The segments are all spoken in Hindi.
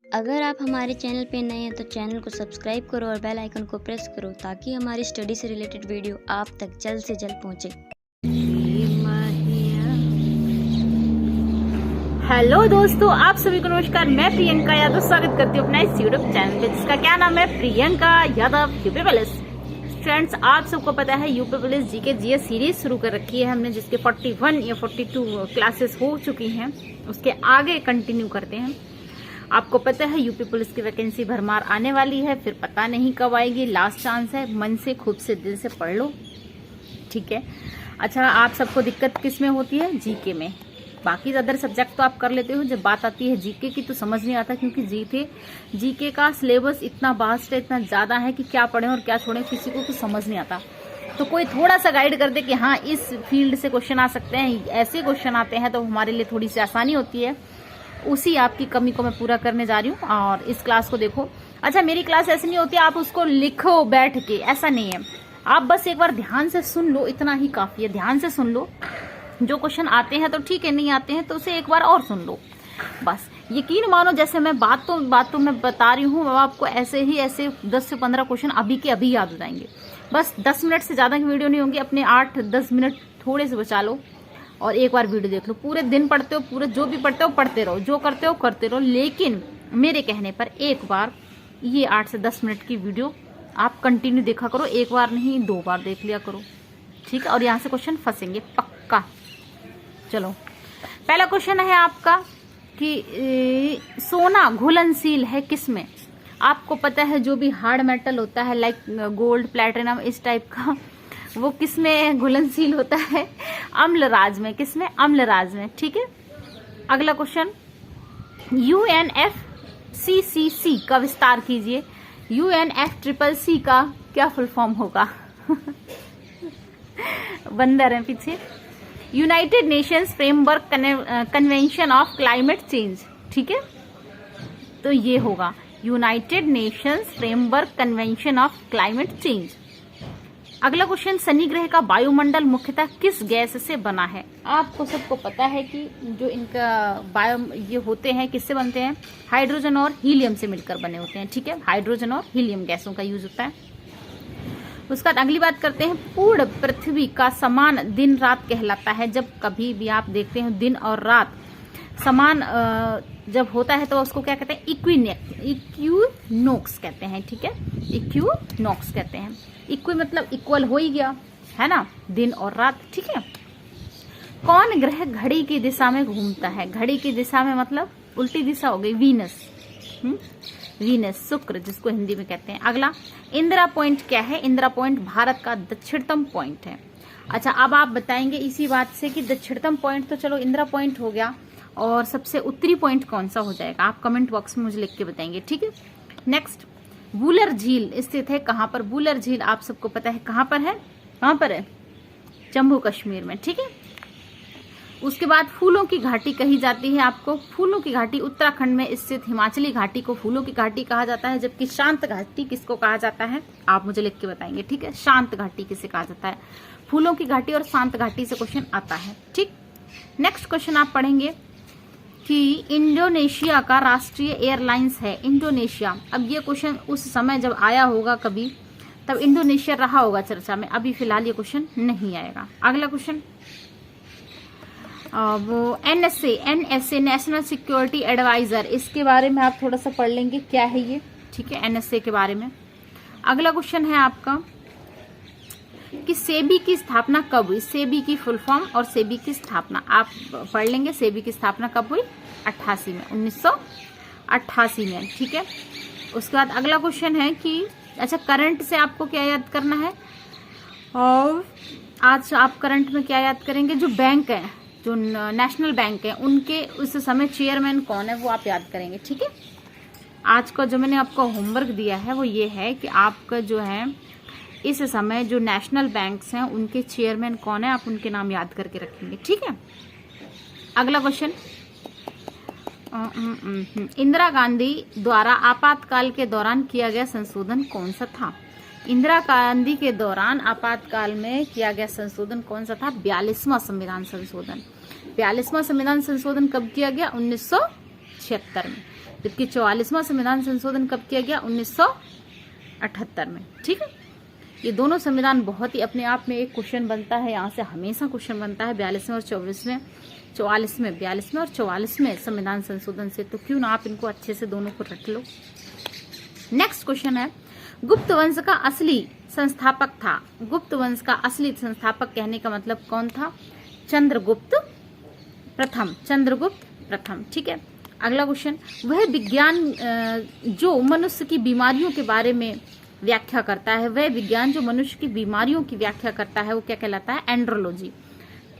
अगर आप हमारे चैनल पे नए हैं तो चैनल को सब्सक्राइब करो और बेल आइकन को प्रेस करो ताकि हमारी स्टडी से रिलेटेड वीडियो आप तक जल्द से जल्द पहुंचे। हेलो दोस्तों, आप सभी को नमस्कार। मैं प्रियंका यादव स्वागत करती हूँ अपना इस यूट्यूब चैनल पे जिसका क्या नाम है, Priyanka Yadav UP police. Friends, आप सबको पता है UP police GK GS series शुरू कर रखी है हमने, जिसके 41 या 42 क्लासेस हो चुकी हैं। उसके आगे कंटिन्यू करते हैं। आपको पता है यूपी पुलिस की वैकेंसी भरमार आने वाली है, फिर पता नहीं कब आएगी। लास्ट चांस है, मन से खूब से दिल से पढ़ लो, ठीक है। अच्छा, आप सबको दिक्कत किस में होती है? जीके में। बाकी अदर सब्जेक्ट तो आप कर लेते हो, जब बात आती है जीके की तो समझ नहीं आता, क्योंकि जीके का सिलेबस इतना वास्ट है, इतना ज्यादा है कि क्या पढ़ें और क्या छोड़ें किसी को कुछ समझ नहीं आता। तो कोई थोड़ा सा गाइड कर दे कि हाँ इस फील्ड से क्वेश्चन आ सकते हैं, ऐसे क्वेश्चन आते हैं, तो हमारे लिए थोड़ी सी आसानी होती है। उसी आपकी कमी को मैं पूरा करने जा रही हूँ और इस क्लास को देखो। अच्छा, मेरी क्लास ऐसी नहीं होती आप उसको लिखो बैठ के, ऐसा नहीं है। आप बस एक बार ध्यान से सुन लो, इतना ही काफी है। ध्यान से सुन लो, जो क्वेश्चन आते हैं तो ठीक है, नहीं आते हैं तो उसे एक बार और सुन लो। बस यकीन मानो, जैसे मैं बातों में बता रही हूँ, आपको ऐसे 10 से 15 क्वेश्चन अभी के अभी याद हो जाएंगे। बस 10 मिनट से ज्यादा की वीडियो नहीं होगी, अपने 8-10 मिनट थोड़े से बचा लो और एक बार वीडियो देख लो। पूरे दिन पढ़ते हो, पूरे जो भी पढ़ते हो पढ़ते रहो, जो करते हो करते रहो, लेकिन मेरे कहने पर एक बार ये 8 से 10 मिनट की वीडियो आप कंटिन्यू देखा करो। एक बार नहीं, 2 बार देख लिया करो, ठीक है। और यहाँ से क्वेश्चन फंसेंगे पक्का। चलो, पहला क्वेश्चन है आपका कि सोना घुलनशील है किसमें? आपको पता है जो भी हार्ड मेटल होता है, लाइक गोल्ड, प्लैटिनम, इस टाइप का, वो किसमें घुलनशील होता है? अम्लराज में। किसमें? अम्लराज में, ठीक है। अगला क्वेश्चन, UNFCCC का विस्तार कीजिए। UNFCCC का क्या फुल फॉर्म होगा? बंदर है पीछे। United Nations framework convention of climate change, ठीक है। तो ये होगा United Nations framework convention of climate change. अगला क्वेश्चन, शनि ग्रह का वायुमंडल मुख्यतः किस गैस से बना है? आपको सबको पता है कि जो इनका ये होते हैं, किससे बनते हैं? हाइड्रोजन और हीलियम से मिलकर बने होते हैं, ठीक है। हाइड्रोजन और हीलियम गैसों का यूज होता है। उसके बाद अगली बात करते हैं, पूर्ण पृथ्वी का समान दिन रात कहलाता है। जब कभी भी आप देखते हैं दिन और रात समान जब होता है तो उसको क्या कहते हैं? इक्विनोक्स कहते हैं, ठीक है। इक्विनोक्स कहते हैं। इक्वी मतलब इक्वल हो ही गया, है ना, दिन और रात, ठीक है। कौन ग्रह घड़ी की दिशा में घूमता है? घड़ी की दिशा में मतलब उल्टी दिशा हो गई, वीनस। वीनस, शुक्र जिसको हिंदी में कहते हैं। अगला, इंदिरा पॉइंट क्या है? इंदिरा पॉइंट भारत का दक्षिणतम पॉइंट है। अच्छा, अब आप बताएंगे इसी बात से कि दक्षिणतम पॉइंट तो चलो इंदिरा पॉइंट हो गया, और सबसे उत्तरी पॉइंट कौन सा हो जाएगा? आप कमेंट बॉक्स में मुझे लिख के बताएंगे, ठीक है। नेक्स्ट, वुलर झील स्थित है कहाँ पर? वुलर झील आप सबको पता है कहाँ पर है? कहाँ पर है? जम्मू कश्मीर में, ठीक है। उसके बाद फूलों की घाटी कही जाती है आपको। फूलों की घाटी उत्तराखंड में स्थित हिमाचली घाटी को फूलों की घाटी कहा जाता है, जबकि शांत घाटी किसको कहा जाता है? आप मुझे लिख के बताएंगे, ठीक है। शांत घाटी किसे कहा जाता है? फूलों की घाटी और शांत घाटी से क्वेश्चन आता है, ठीक। नेक्स्ट क्वेश्चन आप पढ़ेंगे कि इंडोनेशिया का राष्ट्रीय एयरलाइंस है। इंडोनेशिया, अब ये क्वेश्चन उस समय जब आया होगा कभी, तब इंडोनेशिया रहा होगा चर्चा में, अभी फिलहाल ये क्वेश्चन नहीं आएगा। अगला क्वेश्चन, वो NSA नेशनल सिक्योरिटी एडवाइजर, इसके बारे में आप थोड़ा सा पढ़ लेंगे क्या है ये, ठीक है, NSA के बारे में। अगला क्वेश्चन है आपका कि सेबी की स्थापना कब हुई? सेबी की फुल फॉर्म और सेबी की स्थापना आप पढ़ लेंगे। सेबी की स्थापना कब हुई? 88 में, 1988 में, ठीक है। उसके बाद अगला क्वेश्चन है कि अच्छा, करंट से आपको क्या याद करना है? और आज आप करंट में क्या याद करेंगे? जो बैंक है, जो नेशनल बैंक है, उनके उस समय चेयरमैन कौन है वो आप याद करेंगे, ठीक है। आज का जो मैंने आपको होमवर्क दिया है वो ये है कि आपका जो है इस समय जो नेशनल बैंक्स हैं उनके चेयरमैन कौन है, आप उनके नाम याद करके रखेंगे, ठीक है। अगला क्वेश्चन, इंदिरा गांधी द्वारा आपातकाल के दौरान किया गया संशोधन कौन सा था? इंदिरा गांधी के दौरान आपातकाल में किया गया संशोधन कौन सा था? 42वां संविधान संशोधन। 42वां संविधान संशोधन कब किया गया? 1976 में। जबकि 44वां संविधान संशोधन कब किया गया? 1978 में। ठीक है, ये दोनों संविधान बहुत ही अपने आप में एक क्वेश्चन बनता है, यहाँ से हमेशा क्वेश्चन बनता है 42वें और 44वें 42वें और 44वें संविधान संशोधन से, तो क्यों ना आप इनको अच्छे से दोनों को रट लो। नेक्स्ट क्वेश्चन है, गुप्त वंश का असली संस्थापक था। गुप्त वंश का असली संस्थापक कहने का मतलब कौन था? चंद्रगुप्त प्रथम। चंद्रगुप्त प्रथम। ठीक है, अगला क्वेश्चन, वह विज्ञान जो मनुष्य की बीमारियों के बारे में व्याख्या करता है, वह विज्ञान जो मनुष्य की बीमारियों की व्याख्या करता है वो क्या कहलाता है? एंड्रोलॉजी।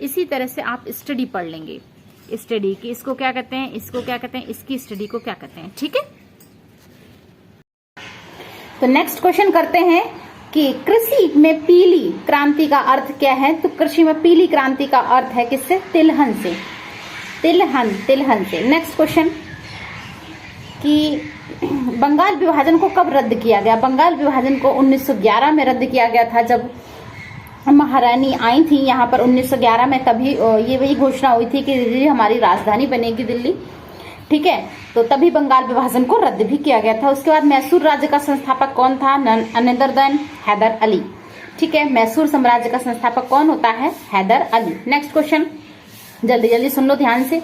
इसी तरह से आप स्टडी पढ़ लेंगे, स्टडी की इसको क्या कहते हैं, इसको क्या कहते हैं, इसकी स्टडी को क्या कहते हैं। ठीक है, तो नेक्स्ट क्वेश्चन करते हैं कि कृषि में पीली क्रांति का अर्थ क्या है? तो कृषि में पीली क्रांति का अर्थ है किससे? तिलहन से। तिलहन से। नेक्स्ट क्वेश्चन कि बंगाल विभाजन को कब रद्द किया गया? बंगाल विभाजन को 1911 में रद्द किया गया था, जब महारानी आई थी यहाँ पर 1911 में, तभी ये वही घोषणा हुई थी कि दिल्ली हमारी राजधानी बनेगी, दिल्ली। ठीक है, तो तभी बंगाल विभाजन को रद्द भी किया गया था। उसके बाद मैसूर राज्य का संस्थापक कौन था? Another than Hyder Ali. ठीक है, मैसूर साम्राज्य का संस्थापक कौन होता है? हैदर अली। नेक्स्ट क्वेश्चन जल्दी जल्दी सुन लो ध्यान से,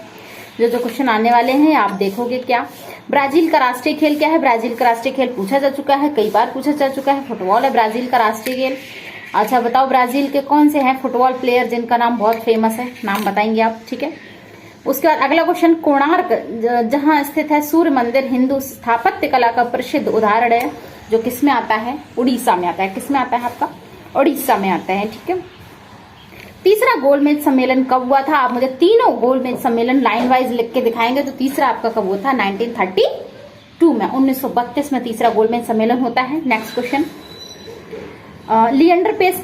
जो क्वेश्चन आने वाले हैं आप देखोगे क्या। ब्राजील का राष्ट्रीय खेल क्या है? ब्राजील का राष्ट्रीय खेल पूछा जा चुका है, कई बार पूछा जा चुका है। फुटबॉल है ब्राजील का राष्ट्रीय खेल। अच्छा बताओ, ब्राजील के कौन से हैं फुटबॉल प्लेयर जिनका नाम बहुत फेमस है? नाम बताएंगे आप। ठीक है, उसके बाद अगला क्वेश्चन, कोणार्क जहां स्थित है सूर्य मंदिर हिंदू स्थापत्य कला का प्रसिद्ध उदाहरण है, जो किसमें आता है? उड़ीसा में आता है। किसमें आता है आपका? उड़ीसा में आता है। ठीक है, तीसरा गोलमेज सम्मेलन कब हुआ था? आप मुझे तीनों गोलमेज सम्मेलन लाइन वाइज लिख के दिखाएंगे। तो तीसरा आपका कब हुआ था? 1932 में। 1932 में तीसरा गोलमेज सम्मेलन होता है। नेक्स्ट क्वेश्चन, लिएंडर पेस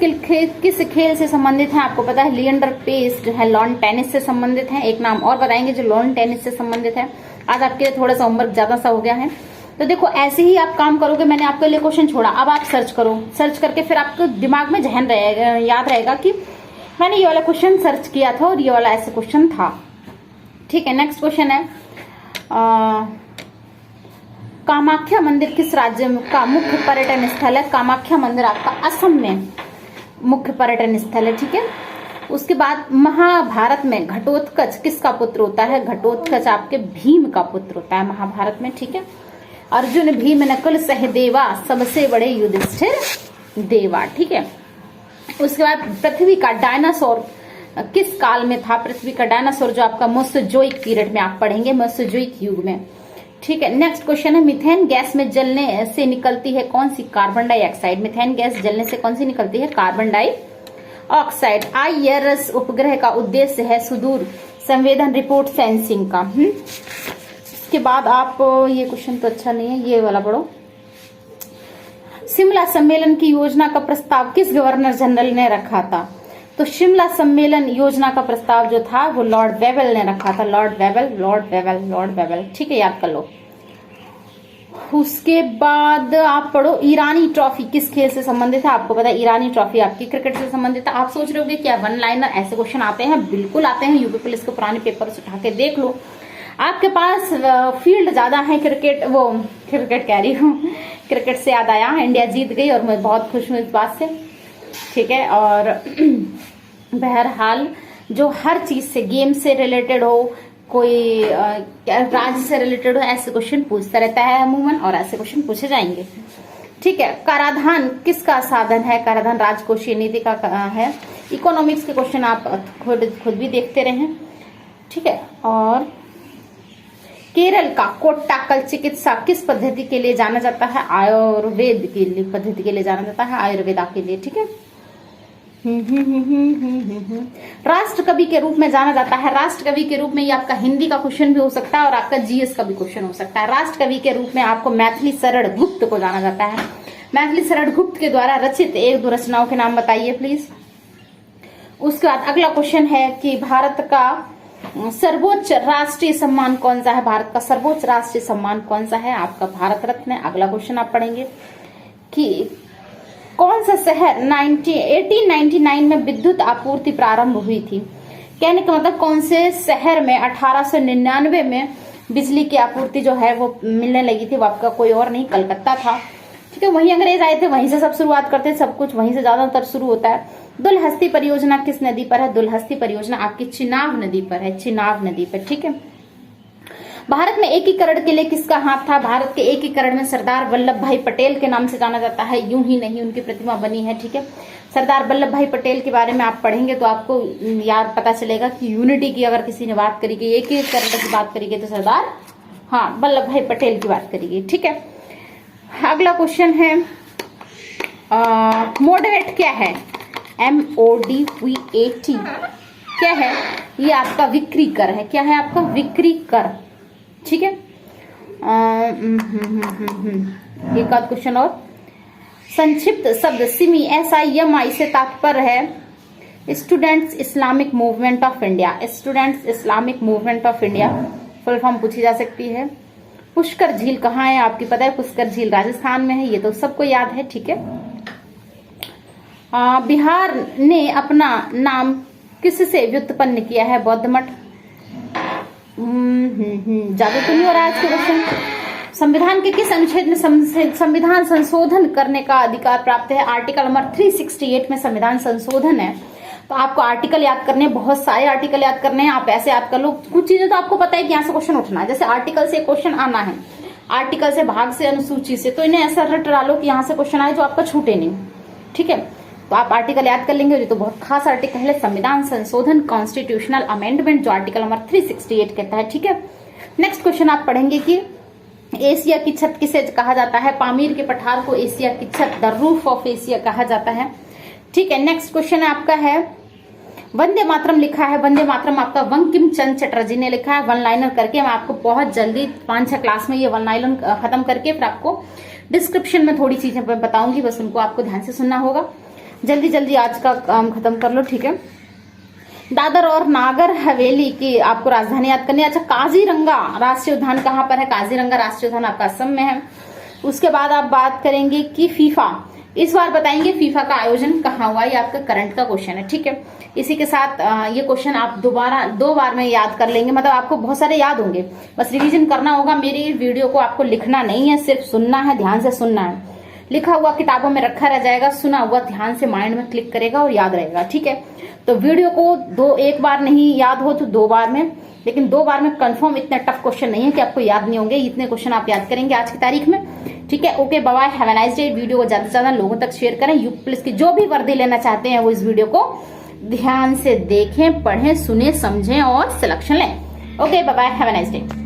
किस खेल से संबंधित है? आपको पता है लिएंडर पेस जो है लॉन टेनिस से संबंधित है। एक नाम और बताएंगे जो लॉन टेनिस से संबंधित है। आज आपके लिए थोड़ा सा होमवर्क ज्यादा सा हो गया है, तो देखो ऐसे ही आप काम करोगे। मैंने आपके लिए क्वेश्चन छोड़ा, अब आप सर्च करो। सर्च करके फिर आपको दिमाग में जहन रहेगा, याद रहेगा कि मैंने ये वाला क्वेश्चन सर्च किया था और ये वाला ऐसे क्वेश्चन था। ठीक है, नेक्स्ट क्वेश्चन है, कामाख्या मंदिर किस राज्य का मुख्य पर्यटन स्थल है? कामाख्या मंदिर आपका असम में मुख्य पर्यटन स्थल है। ठीक है, उसके बाद महाभारत में घटोत्कच किसका पुत्र होता है? घटोत्कच आपके भीम का पुत्र होता है महाभारत में। ठीक है, अर्जुन भीम नकुल सहदेवा सबसे बड़े युधिष्ठिर देवा। ठीक है, उसके बाद पृथ्वी का डायनासोर किस काल में था? पृथ्वी का डायनासोर जो आपका मोसोजोइक पीरियड में आप पढ़ेंगे, मोसोजोइक युग में। ठीक है, नेक्स्ट क्वेश्चन है, मीथेन गैस में जलने से निकलती है कौन सी? Carbon dioxide. मीथेन गैस जलने से कौन सी निकलती है? Carbon dioxide. IRS उपग्रह का उद्देश्य है सुदूर संवेदन रिपोर्ट सेंसिंग का। इसके बाद आप ये क्वेश्चन तो अच्छा नहीं है, ये वाला पढ़ो। शिमला सम्मेलन की योजना का प्रस्ताव किस गवर्नर जनरल ने रखा था? तो शिमला सम्मेलन योजना का प्रस्ताव जो था वो लॉर्ड वेबल ने रखा था। लॉर्ड वेबल। ठीक है, याद कर लो। उसके बाद आप पढ़ो, ईरानी ट्रॉफी किस खेल से संबंधित है? आपको पता है ईरानी ट्रॉफी आपकी क्रिकेट से संबंधित है। आप सोच रहे होगे क्या वन लाइनर ऐसे क्वेश्चन आते हैं? बिल्कुल आते हैं, यूपी पुलिस के पुराने पेपर से उठा के देख लो। आपके पास फील्ड ज्यादा है, क्रिकेट कह रही हूँ, क्रिकेट से याद आया, इंडिया जीत गई और मैं बहुत खुश हूँ इस बात से। ठीक है, और बहरहाल जो हर चीज से, गेम से रिलेटेड हो, कोई राज्य से रिलेटेड हो, ऐसे क्वेश्चन पूछता रहता है अमूमन, और ऐसे क्वेश्चन पूछे जाएंगे। ठीक है, कराधान किसका साधन है? कराधान राजकोषीय नीति का है। इकोनॉमिक्स के क्वेश्चन आप खुद भी देखते रहे। ठीक है, और केरल का कोट्टाकल चिकित्सा किस पद्धति के लिए जाना जाता है? आयुर्वेद की पद्धति के लिए जाना जाता है, आयुर्वेदा के लिए। ठीक है, राष्ट्र कवि के रूप में जाना जाता है। राष्ट्र कवि के रूप में ये आपका हिंदी का क्वेश्चन भी हो सकता है और आपका GS का भी क्वेश्चन हो सकता है। राष्ट्र कवि के रूप में आपको मैथिली शरण गुप्त को जाना जाता है। मैथिली शरण गुप्त के द्वारा रचित एक दो रचनाओं के नाम बताइए प्लीज। उसके बाद अगला क्वेश्चन है कि भारत का सर्वोच्च राष्ट्रीय सम्मान कौन सा है? भारत का सर्वोच्च राष्ट्रीय सम्मान कौन सा है? आपका भारत रत्न है। अगला क्वेश्चन आप पढ़ेंगे कि कौन सा शहर 1899 में विद्युत आपूर्ति प्रारंभ हुई थी? कहने का मतलब कौन से शहर में 1899 में बिजली की आपूर्ति जो है वो मिलने लगी थी, वो आपका कोई और नहीं कलकत्ता था। ठीक है, वहीं अंग्रेज आए थे, वहीं से सब शुरुआत करते, सब कुछ वहीं से ज्यादातर शुरू होता है। दुलहस्ती परियोजना किस नदी पर है? दुलहस्ती परियोजना आपकी चिनाब नदी पर है, चिनाब नदी पर। ठीक है, भारत में एकीकरण के लिए किसका हाथ था? भारत के एकीकरण में सरदार वल्लभ भाई पटेल के नाम से जाना जाता है, यूं ही नहीं, उनकी प्रतिमा बनी है। ठीक है, सरदार वल्लभ भाई पटेल के बारे में आप पढ़ेंगे तो आपको याद पता चलेगा कि यूनिटी की अगर किसी ने बात करेगी, एकीकरण की बात करेगी तो सरदार वल्लभ भाई पटेल की बात करेगी। ठीक है, अगला क्वेश्चन है मॉडरेट क्या है? MODVAT क्या है? ये आपका विक्री कर है। क्या है आपका? विक्री कर। ठीक है, एक आध क्वेश्चन और। संक्षिप्त शब्द सिमी SIMI से तात्पर्य है students Islamic movement of India. Students Islamic movement of India full form पूछी जा सकती है। पुष्कर झील कहाँ है? आपकी पता है, पुष्कर झील राजस्थान में है, ये तो सबको याद है। ठीक है, बिहार ने अपना नाम किससे व्युत्पन्न किया है? बौद्ध मठ। ज्यादा तो नहीं हो रहा है आज के क्वेश्चन। संविधान के किस अनुच्छेद में संविधान संशोधन करने का अधिकार प्राप्त है? आर्टिकल नंबर 368 में संविधान संशोधन है। तो आपको आर्टिकल याद करने, बहुत सारे आर्टिकल याद करने हैं, आप ऐसे याद कर लो। कुछ चीजें तो आपको पता है कि यहाँ से क्वेश्चन उठना है, जैसे आर्टिकल से क्वेश्चन आना है, आर्टिकल से, भाग से, अनुसूची से, तो इन्हें ऐसा रट डालो कि यहाँ से क्वेश्चन आए जो आपका छूटे नहीं। ठीक है, तो आप आर्टिकल याद कर लेंगे। तो बहुत खास आर्टिकल है संविधान संशोधन, कॉन्स्टिट्यूशनल अमेंडमेंट, जो आर्टिकल नंबर 368 कहता है। ठीक है, नेक्स्ट क्वेश्चन आप पढ़ेंगे कि एशिया की छत किसे कहा जाता है? पामीर के पठार को एशिया की छत, द रूफ ऑफ एशिया कहा जाता है। ठीक है, नेक्स्ट क्वेश्चन आपका है वंदे मातरम लिखा है। वंदे मातरम आपका बंकिम चंद्र चटर्जी ने लिखा है, वन लाइनर करके। मैं आपको बहुत जल्दी 5-6 क्लास में ये वन लाइनर खत्म करके फिर आपको डिस्क्रिप्शन में थोड़ी चीजें बताऊंगी, बस उनको आपको ध्यान से सुनना होगा। जल्दी जल्दी आज का काम खत्म कर लो। ठीक है, दादर और नागर हवेली की आपको राजधानी याद करनी है। अच्छा, काजीरंगा राष्ट्रीय उद्यान कहाँ पर है? काजीरंगा राष्ट्रीय उद्यान आपका असम में है। उसके बाद आप बात करेंगे कि फीफा, इस बार बताएंगे फीफा का आयोजन कहाँ हुआ, ये आपका करंट का क्वेश्चन है। ठीक है, इसी के साथ ये क्वेश्चन आप दोबारा 2 बार में याद कर लेंगे, मतलब आपको बहुत सारे याद होंगे, बस रिवीजन करना होगा। मेरी वीडियो को आपको लिखना नहीं है, सिर्फ सुनना है, ध्यान से सुनना है। लिखा हुआ किताबों में रखा रह जाएगा, सुना हुआ ध्यान से माइंड में क्लिक करेगा और याद रहेगा। ठीक है, तो वीडियो को एक बार नहीं याद हो तो 2 बार में, लेकिन 2 बार में कंफर्म इतने टफ क्वेश्चन नहीं है कि आपको याद नहीं होंगे, इतने क्वेश्चन आप याद करेंगे आज की तारीख में। ठीक है, okay, bye bye, have a nice day. Video को ज्यादा से ज्यादा लोगों तक शेयर करें। यूपीएससी की जो भी वर्दी लेना चाहते हैं वो इस वीडियो को ध्यान से देखें, पढ़ें, सुने, समझें और सिलेक्शन लें। Okay, bye bye, have a nice day.